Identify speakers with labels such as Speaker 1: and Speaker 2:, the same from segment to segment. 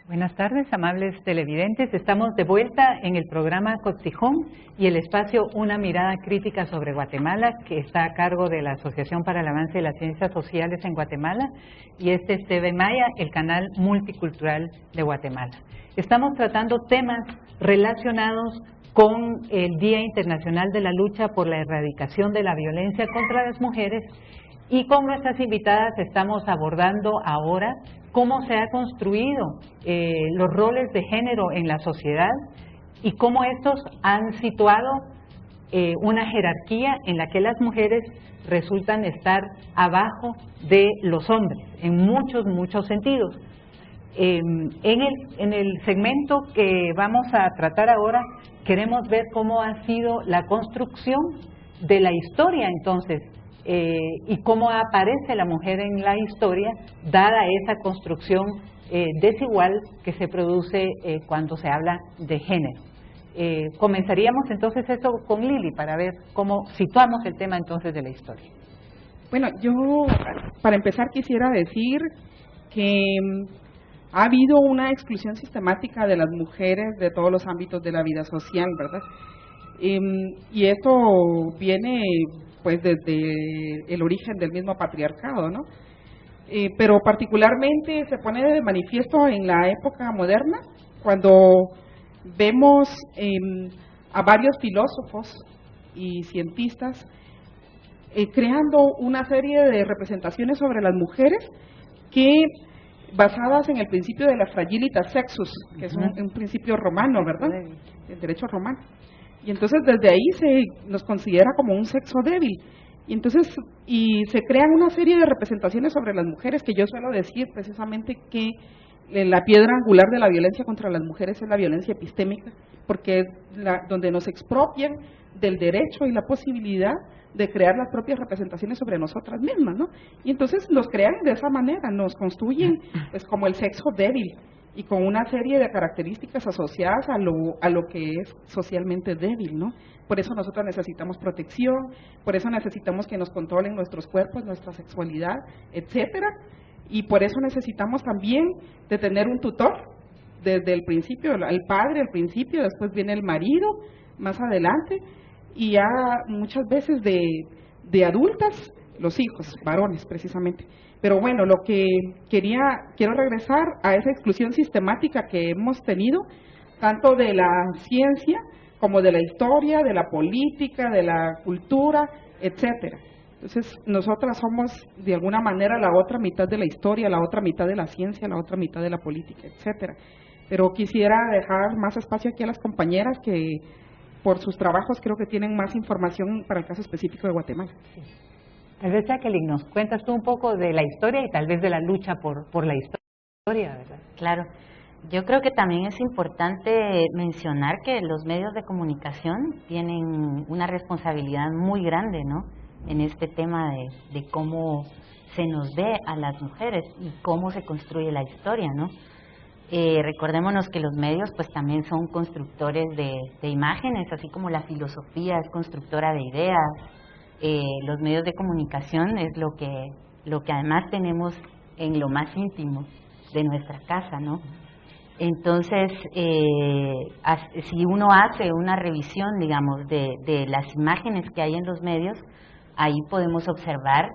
Speaker 1: Buenas tardes, amables televidentes. Estamos de vuelta en el programa Cotijón y el espacio Una mirada crítica sobre Guatemala, que está a cargo de la Asociación para el Avance de las Ciencias Sociales en Guatemala, y este es TV Maya, el canal multicultural de Guatemala. Estamos tratando temas relacionados con el Día Internacional de la Lucha por la Erradicación de la Violencia contra las Mujeres, y con nuestras invitadas estamos abordando ahora cómo se ha construido los roles de género en la sociedad y cómo estos han situado una jerarquía en la que las mujeres resultan estar abajo de los hombres, en muchos sentidos. En el segmento que vamos a tratar ahora, queremos ver cómo ha sido la construcción de la historia entonces, y cómo aparece la mujer en la historia, dada esa construcción desigual que se produce cuando se habla de género. Comenzaríamos entonces eso con Lili para ver cómo situamos el tema entonces de la historia.
Speaker 2: Bueno, yo para empezar quisiera decir que ha habido una exclusión sistemática de las mujeres de todos los ámbitos de la vida social, ¿verdad? Y esto viene pues desde el origen del mismo patriarcado, ¿no? Pero particularmente se pone de manifiesto en la época moderna, cuando vemos a varios filósofos y cientistas creando una serie de representaciones sobre las mujeres que, basadas en el principio de la fragilitas sexus, que es un principio romano, ¿verdad? El derecho romano. Y entonces desde ahí se nos considera como un sexo débil. Y entonces se crean una serie de representaciones sobre las mujeres, que yo suelo decir precisamente que la piedra angular de la violencia contra las mujeres es la violencia epistémica, porque es donde nos expropian del derecho y la posibilidad de crear las propias representaciones sobre nosotras mismas, ¿no? Y entonces nos crean de esa manera, nos construyen pues como el sexo débil, y con una serie de características asociadas a lo que es socialmente débil, ¿no? Por eso nosotros necesitamos protección, por eso necesitamos que nos controlen nuestros cuerpos, nuestra sexualidad, etcétera, y por eso necesitamos también de tener un tutor desde el principio, el padre al principio, después viene el marido más adelante, y ya muchas veces de adultas, los hijos, varones precisamente. Pero bueno, lo que quiero regresar a esa exclusión sistemática que hemos tenido, tanto de la ciencia como de la historia, de la política, de la cultura, etcétera. Entonces, nosotras somos de alguna manera la otra mitad de la historia, la otra mitad de la ciencia, la otra mitad de la política, etcétera. Pero quisiera dejar más espacio aquí a las compañeras que por sus trabajos creo que tienen más información para el caso específico de Guatemala.
Speaker 1: Sí. Tal vez, Jacqueline, nos cuentas tú un poco de la historia y tal vez de la lucha por la historia, ¿verdad?
Speaker 3: Claro. Yo creo que también es importante mencionar que los medios de comunicación tienen una responsabilidad muy grande, ¿no?, en este tema de cómo se nos ve a las mujeres y cómo se construye la historia, ¿no? Recordémonos que los medios pues también son constructores de imágenes, así como la filosofía es constructora de ideas. Los medios de comunicación es lo que además tenemos en lo más íntimo de nuestra casa, ¿no? Entonces, si uno hace una revisión, digamos, de las imágenes que hay en los medios, ahí podemos observar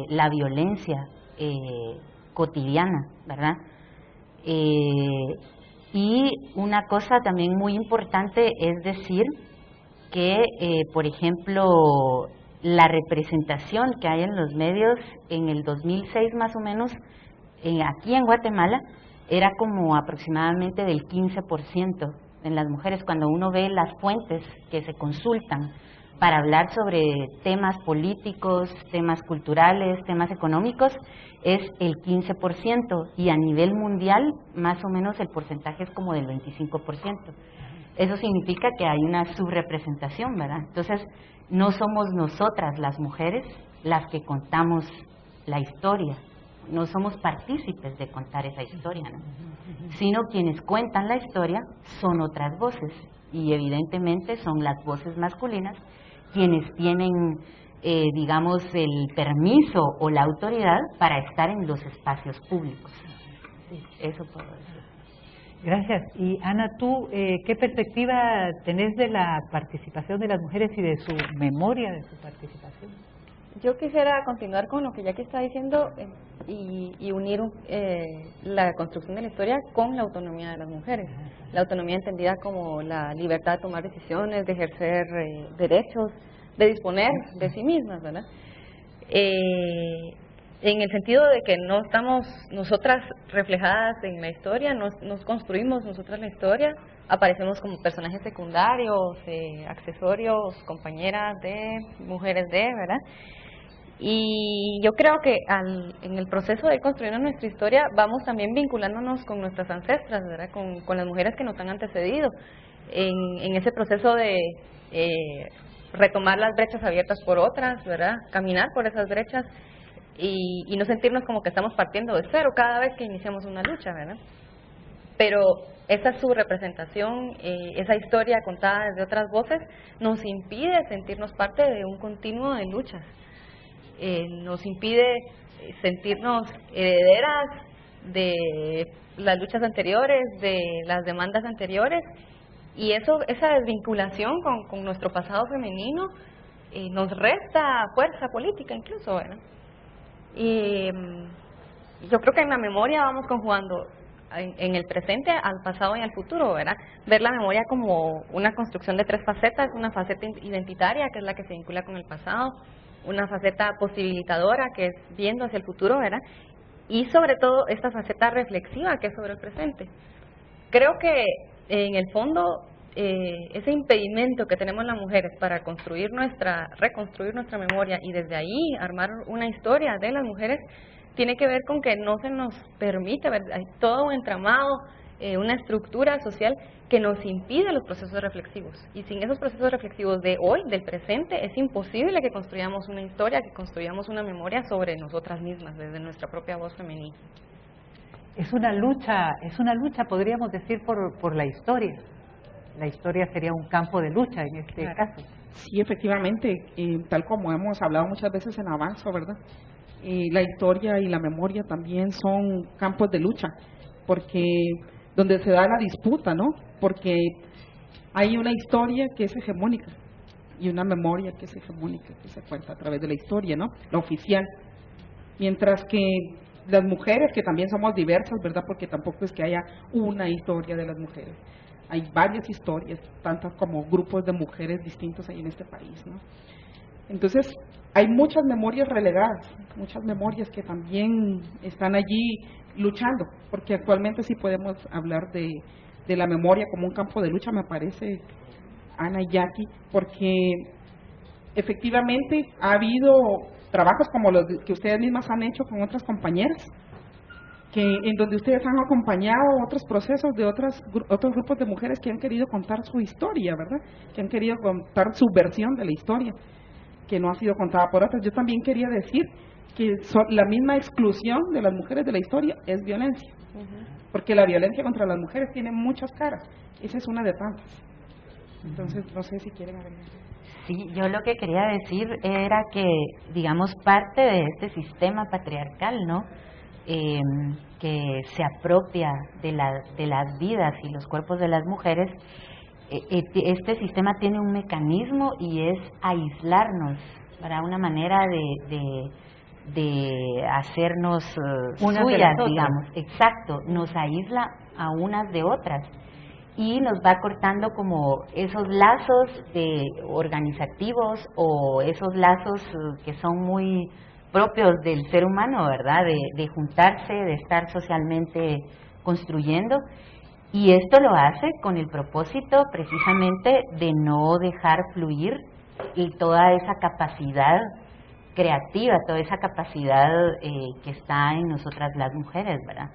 Speaker 3: la violencia cotidiana, ¿verdad? Y una cosa también muy importante es decir que, por ejemplo, la representación que hay en los medios en el 2006 más o menos, aquí en Guatemala, era como aproximadamente del 15% en las mujeres. Cuando uno ve las fuentes que se consultan para hablar sobre temas políticos, temas culturales, temas económicos, es el 15%, y a nivel mundial más o menos el porcentaje es como del 25%. Eso significa que hay una subrepresentación, ¿verdad? Entonces, no somos nosotras las mujeres las que contamos la historia, no somos partícipes de contar esa historia, ¿no?, sino quienes cuentan la historia son otras voces, y evidentemente son las voces masculinas quienes tienen, digamos, el permiso o la autoridad para estar en los espacios públicos. Sí, eso puedo decir.
Speaker 1: Gracias. Y Ana, tú, ¿qué perspectiva tenés de la participación de las mujeres y de su memoria de su participación?
Speaker 4: Yo quisiera continuar con lo que Jackie está diciendo y unir la construcción de la historia con la autonomía de las mujeres. La autonomía entendida como la libertad de tomar decisiones, de ejercer derechos, de disponer de sí mismas, ¿verdad? En el sentido de que no estamos nosotras reflejadas en la historia, nos construimos nosotras la historia, aparecemos como personajes secundarios, accesorios, compañeras de, mujeres de, ¿verdad? Y yo creo que en el proceso de ir construyendo nuestra historia vamos también vinculándonos con nuestras ancestras, ¿verdad? Con las mujeres que nos han antecedido en ese proceso de retomar las brechas abiertas por otras, ¿verdad? Caminar por esas brechas y no sentirnos como que estamos partiendo de cero cada vez que iniciamos una lucha, ¿verdad? Pero esa subrepresentación, esa historia contada desde otras voces, nos impide sentirnos parte de un continuo de luchas. Nos impide sentirnos herederas de las luchas anteriores, de las demandas anteriores, y esa desvinculación con nuestro pasado femenino nos resta fuerza política incluso, ¿verdad? Y yo creo que en la memoria vamos conjugando en el presente al pasado y al futuro, ¿verdad? Ver la memoria como una construcción de tres facetas: una faceta identitaria, que es la que se vincula con el pasado; una faceta posibilitadora, que es viendo hacia el futuro, ¿verdad? Y sobre todo esta faceta reflexiva, que es sobre el presente. Creo que en el fondo ese impedimento que tenemos las mujeres para reconstruir nuestra memoria y desde ahí armar una historia de las mujeres tiene que ver con que no se nos permite ver, hay todo un entramado, una estructura social que nos impide los procesos reflexivos, y sin esos procesos reflexivos de hoy, del presente, es imposible que construyamos una historia, que construyamos una memoria sobre nosotras mismas, desde nuestra propia voz femenina.
Speaker 1: Es una lucha, podríamos decir, por la historia. La historia sería un campo de lucha en este caso.
Speaker 2: Sí, efectivamente, tal como hemos hablado muchas veces en Avanzo, ¿verdad? La historia y la memoria también son campos de lucha, porque donde se da la disputa, ¿no? Porque hay una historia que es hegemónica y una memoria que es hegemónica, que se cuenta a través de la historia, ¿no? La oficial. Mientras que las mujeres, que también somos diversas, ¿verdad? Porque tampoco es que haya una historia de las mujeres. Hay varias historias, tantas como grupos de mujeres distintos ahí en este país, ¿no? Entonces, hay muchas memorias relegadas, muchas memorias que también están allí luchando, porque actualmente sí podemos hablar de la memoria como un campo de lucha, me parece, Ana y Jackie, porque efectivamente ha habido trabajos como los que ustedes mismas han hecho con otras compañeras, en donde ustedes han acompañado otros procesos de otros grupos de mujeres que han querido contar su historia, ¿verdad? Que han querido contar su versión de la historia, que no ha sido contada por otras. Yo también quería decir que la misma exclusión de las mujeres de la historia es violencia, porque la violencia contra las mujeres tiene muchas caras, esa es una de tantas. Entonces, no sé si quieren agregar.
Speaker 3: Sí, yo lo que quería decir era que, digamos, parte de este sistema patriarcal, ¿no? Que se apropia de las vidas y los cuerpos de las mujeres, este sistema tiene un mecanismo y es aislarnos, para una manera de hacernos suyas, digamos. Exacto, nos aísla a unas de otras y nos va cortando como esos lazos organizativos o esos lazos que son muy propios del ser humano, ¿verdad? De juntarse, de estar socialmente construyendo, y esto lo hace con el propósito precisamente de no dejar fluir y toda esa capacidad creativa, toda esa capacidad que está en nosotras las mujeres, ¿verdad?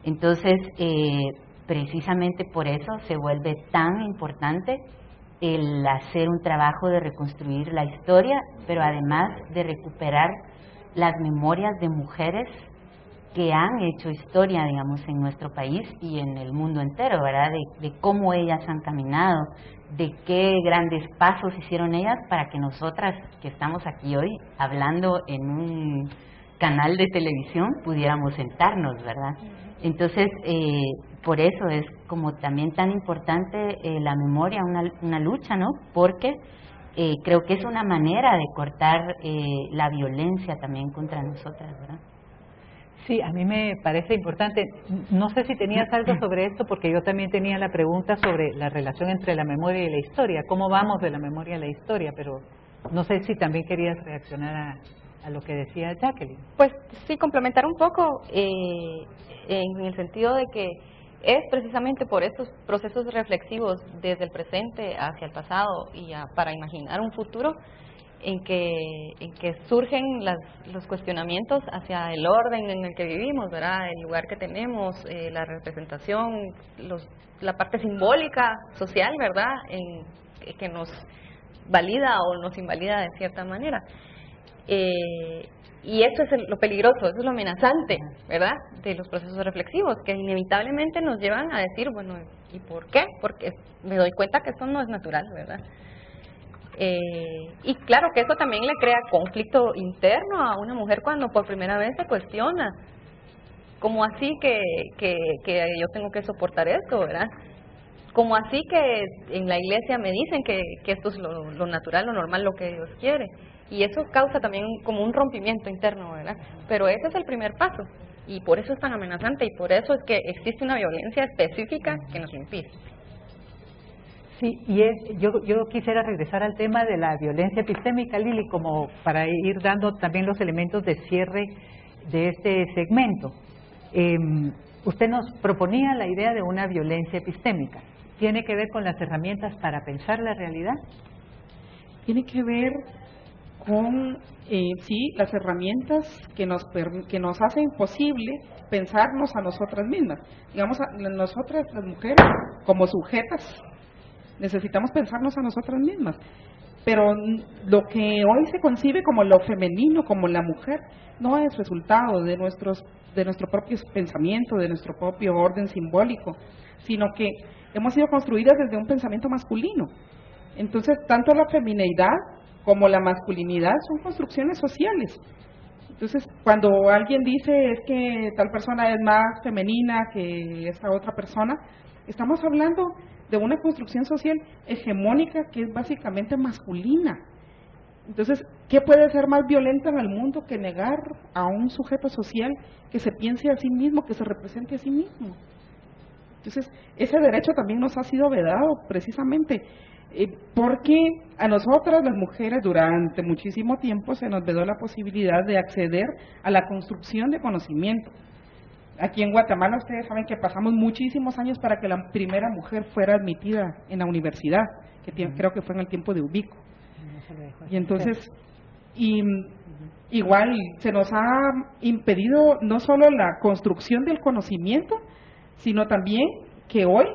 Speaker 3: Entonces, precisamente por eso se vuelve tan importante el hacer un trabajo de reconstruir la historia, pero además de recuperar las memorias de mujeres que han hecho historia, digamos, en nuestro país y en el mundo entero, ¿verdad? De cómo ellas han caminado, de qué grandes pasos hicieron ellas para que nosotras, que estamos aquí hoy hablando en un canal de televisión, pudiéramos sentarnos, ¿verdad? Entonces, por eso es como también tan importante la memoria, una lucha, ¿no? Porque creo que es una manera de cortar la violencia también contra nosotras, ¿verdad?
Speaker 1: Sí, a mí me parece importante. No sé si tenías algo sobre esto, porque yo también tenía la pregunta sobre la relación entre la memoria y la historia. ¿Cómo vamos de la memoria a la historia? Pero no sé si también querías reaccionar a lo que decía Jacqueline.
Speaker 4: Pues sí, complementar un poco en el sentido de que es precisamente por estos procesos reflexivos desde el presente hacia el pasado y para imaginar un futuro en que surgen los cuestionamientos hacia el orden en el que vivimos, ¿verdad? El lugar que tenemos, la representación, la parte simbólica, social, ¿verdad? Que nos valida o nos invalida de cierta manera. Y eso es lo peligroso, eso es lo amenazante, ¿verdad? De los procesos reflexivos, que inevitablemente nos llevan a decir, bueno, ¿y por qué? Porque me doy cuenta que eso no es natural, ¿verdad? Y claro que eso también le crea conflicto interno a una mujer cuando por primera vez se cuestiona, ¿cómo así que yo tengo que soportar esto, verdad? ¿Cómo así que en la iglesia me dicen que esto es lo natural, lo normal, lo que Dios quiere? Y eso causa también como un rompimiento interno, ¿verdad? Pero ese es el primer paso, y por eso es tan amenazante, y por eso es que existe una violencia específica que nos lo impide.
Speaker 1: Sí, y yo quisiera regresar al tema de la violencia epistémica, Lili, como para ir dando también los elementos de cierre de este segmento. Usted nos proponía la idea de una violencia epistémica. ¿Tiene que ver con las herramientas para pensar la realidad?
Speaker 2: Tiene que ver con, sí, las herramientas que nos hacen posible pensarnos a nosotras mismas. Digamos, nosotras las mujeres, como sujetas, necesitamos pensarnos a nosotras mismas, pero lo que hoy se concibe como lo femenino, como la mujer, no es resultado de nuestro propio pensamiento, de nuestro propio orden simbólico, sino que hemos sido construidas desde un pensamiento masculino. Entonces, tanto la femineidad como la masculinidad son construcciones sociales. Entonces, cuando alguien dice es que tal persona es más femenina que esta otra persona, estamos hablando de una construcción social hegemónica que es básicamente masculina. Entonces, ¿qué puede ser más violento en el mundo que negar a un sujeto social que se piense a sí mismo, que se represente a sí mismo? Entonces, ese derecho también nos ha sido vedado precisamente porque a nosotras las mujeres durante muchísimo tiempo se nos vedó la posibilidad de acceder a la construcción de conocimiento. Aquí en Guatemala ustedes saben que pasamos muchísimos años para que la primera mujer fuera admitida en la universidad, que creo que fue en el tiempo de Ubico. Y entonces, igual se nos ha impedido no solo la construcción del conocimiento, sino también que hoy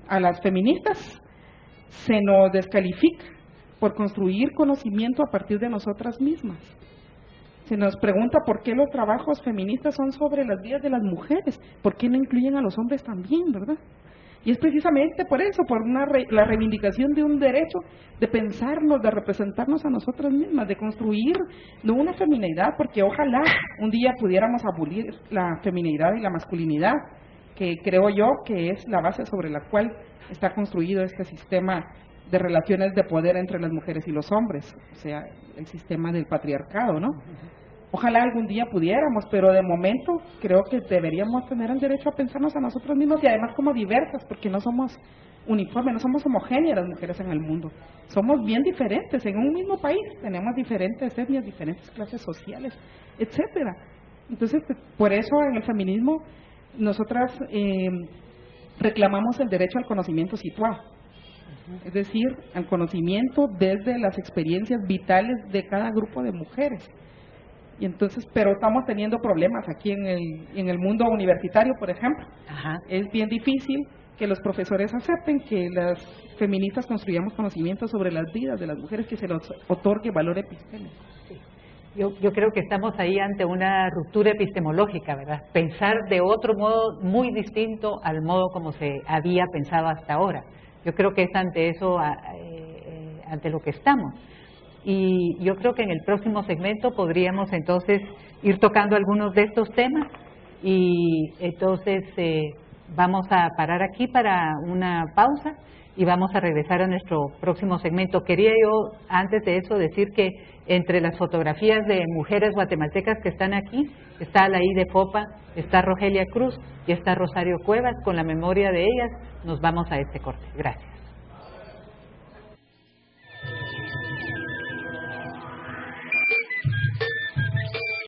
Speaker 2: a las feministas se nos descalifica por construir conocimiento a partir de nosotras mismas. Se nos pregunta por qué los trabajos feministas son sobre las vidas de las mujeres, por qué no incluyen a los hombres también, ¿verdad? Y es precisamente por eso, por la reivindicación de un derecho de pensarnos, de representarnos a nosotras mismas, de construir no una femineidad, porque ojalá un día pudiéramos abolir la femineidad y la masculinidad, que creo yo que es la base sobre la cual está construido este sistema de relaciones de poder entre las mujeres y los hombres, o sea, el sistema del patriarcado, ¿no? Ojalá algún día pudiéramos, pero de momento creo que deberíamos tener el derecho a pensarnos a nosotros mismos y además como diversas, porque no somos uniformes, no somos homogéneas las mujeres en el mundo. Somos bien diferentes, en un mismo país tenemos diferentes etnias, diferentes clases sociales, etcétera. Entonces, por eso en el feminismo nosotras reclamamos el derecho al conocimiento situado. Es decir, al conocimiento desde las experiencias vitales de cada grupo de mujeres. Y entonces, pero estamos teniendo problemas aquí en el mundo universitario, por ejemplo.
Speaker 1: Ajá.
Speaker 2: Es bien difícil que los profesores acepten que las feministas construyamos conocimiento sobre las vidas de las mujeres, que se les otorgue valor epistémico.
Speaker 1: Sí. Yo creo que estamos ahí ante una ruptura epistemológica, ¿verdad? Pensar de otro modo muy distinto al modo como se había pensado hasta ahora. Yo creo que es ante eso, ante lo que estamos. Y yo creo que en el próximo segmento podríamos entonces ir tocando algunos de estos temas y entonces vamos a parar aquí para una pausa y vamos a regresar a nuestro próximo segmento. Quería yo, antes de eso, decir que entre las fotografías de mujeres guatemaltecas que están aquí, está Alaí de Fopa, está Rogelia Cruz y está Rosario Cuevas. Con la memoria de ellas nos vamos a este corte. Gracias.